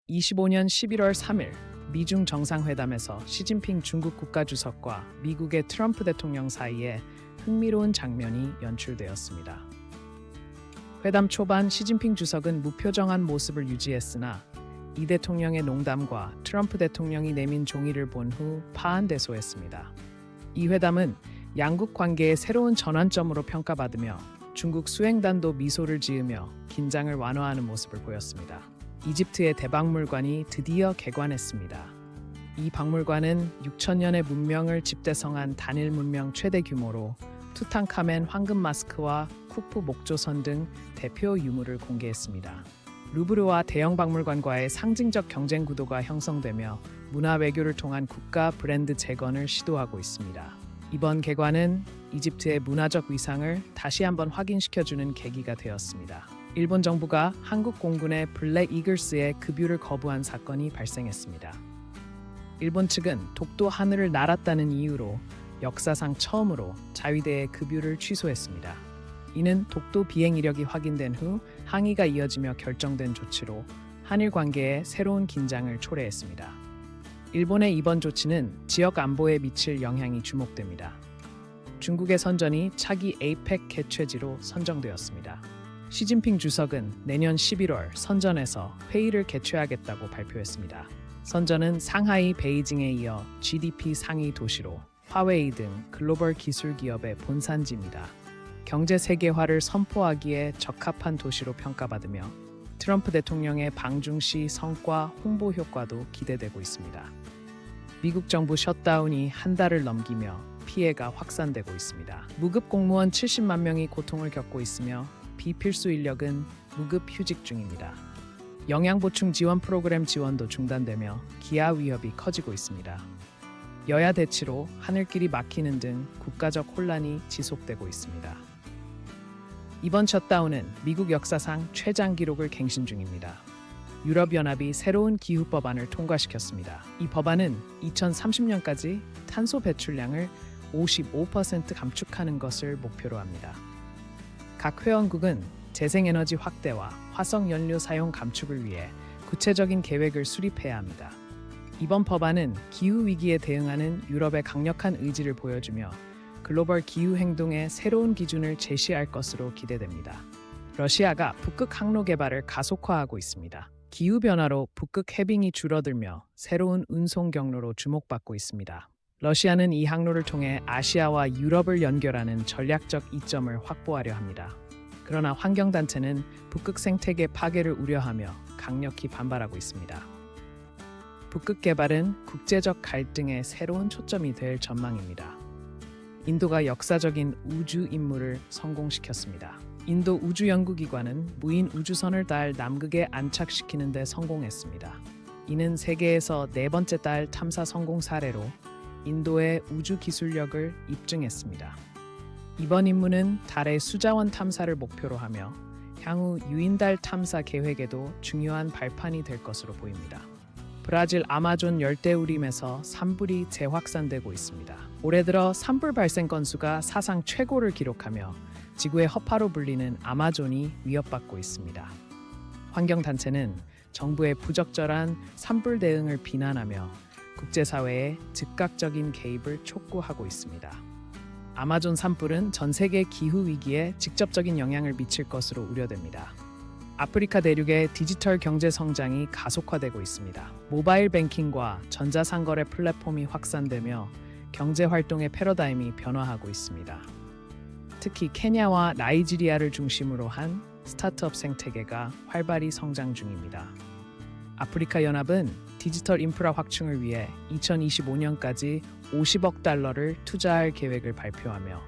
2025년 11월 3일 미중 정상회담에서 시진핑 중국 국가주석과 미국의 트럼프 대통령 사이에 흥미로운 장면이 연출되었습니다. 회담 초반 시진핑 주석은 무표정한 모습을 유지했으나 이 대통령의 농담과 트럼프 대통령이 내민 종이를 본 후 파한대소했습니다. 이 회담은 양국 관계의 새로운 전환점으로 평가받으며 중국 수행단도 미소를 지으며 긴장을 완화하는 모습을 보였습니다. 이집트의 대박물관이 드디어 개관했습니다. 이 박물관은 6천년의 문명을 집대성한 단일 문명 최대 규모로 투탕카멘 황금 마스크와 쿠프 목조선 등 대표 유물을 공개했습니다. 루브르와 대형 박물관과의 상징적 경쟁 구도가 형성되며 문화 외교를 통한 국가 브랜드 재건을 시도하고 있습니다. 이번 개관은 이집트의 문화적 위상을 다시 한번 확인시켜주는 계기가 되었습니다. 일본 정부가 한국 공군의 블랙 이글스의 급유를 거부한 사건이 발생했습니다. 일본 측은 독도 하늘을 날았다는 이유로 역사상 처음으로 자위대의 급유를 취소했습니다. 이는 독도 비행 이력이 확인된 후 항의가 이어지며 결정된 조치로 한일 관계에 새로운 긴장을 초래했습니다. 일본의 이번 조치는 지역 안보에 미칠 영향이 주목됩니다. 중국의 선전이 차기 에이펙 개최지로 선정되었습니다. 시진핑 주석은 내년 11월 선전에서 회의를 개최하겠다고 발표했습니다. 선전은 상하이, 베이징에 이어 GDP 상위 도시로 화웨이 등 글로벌 기술 기업의 본산지입니다. 경제 세계화를 선포하기에 적합한 도시로 평가받으며 트럼프 대통령의 방중시 성과 홍보 효과도 기대되고 있습니다. 미국 정부 셧다운이 한 달을 넘기며 피해가 확산되고 있습니다. 무급 공무원 70만 명이 고통을 겪고 있으며 비필수 인력은 무급 휴직 중입니다. 영양보충 지원 프로그램 지원도 중단되며 기아 위협이 커지고 있습니다. 여야 대치로 하늘길이 막히는 등 국가적 혼란이 지속되고 있습니다. 이번 셧다운은 미국 역사상 최장 기록을 갱신 중입니다. 유럽연합이 새로운 기후 법안을 통과시켰습니다. 이 법안은 2030년까지 탄소 배출량을 55% 감축하는 것을 목표로 합니다. 각 회원국은 재생에너지 확대와 화석연료 사용 감축을 위해 구체적인 계획을 수립해야 합니다. 이번 법안은 기후위기에 대응하는 유럽의 강력한 의지를 보여주며 글로벌 기후행동의 새로운 기준을 제시할 것으로 기대됩니다. 러시아가 북극 항로 개발을 가속화하고 있습니다. 기후변화로 북극 해빙이 줄어들며 새로운 운송 경로로 주목받고 있습니다. 러시아는 이 항로를 통해 아시아와 유럽을 연결하는 전략적 이점을 확보하려 합니다. 그러나 환경단체는 북극 생태계 파괴를 우려하며 강력히 반발하고 있습니다. 북극 개발은 국제적 갈등의 새로운 초점이 될 전망입니다. 인도가 역사적인 우주 임무를 성공시켰습니다. 인도 우주연구기관은 무인 우주선을 달 남극에 안착시키는 데 성공했습니다. 이는 세계에서 네 번째 달 탐사 성공 사례로 인도의 우주 기술력을 입증했습니다. 이번 임무는 달의 수자원 탐사를 목표로 하며 향후 유인달 탐사 계획에도 중요한 발판이 될 것으로 보입니다. 브라질 아마존 열대우림에서 산불이 재확산되고 있습니다. 올해 들어 산불 발생 건수가 사상 최고를 기록하며 지구의 허파로 불리는 아마존이 위협받고 있습니다. 환경단체는 정부의 부적절한 산불 대응을 비난하며 국제사회의 즉각적인 개입을 촉구하고 있습니다. 아마존 산불은 전 세계 기후 위기에 직접적인 영향을 미칠 것으로 우려됩니다. 아프리카 대륙의 디지털 경제 성장이 가속화되고 있습니다. 모바일 뱅킹과 전자상거래 플랫폼이 확산되며 경제 활동의 패러다임이 변화하고 있습니다. 특히 케냐와 나이지리아를 중심으로 한 스타트업 생태계가 활발히 성장 중입니다. 아프리카 연합은 디지털 인프라 확충을 위해 2025년까지 50억 달러를 투자할 계획을 발표하며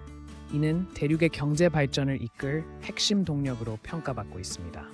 이는 대륙의 경제 발전을 이끌 핵심 동력으로 평가받고 있습니다.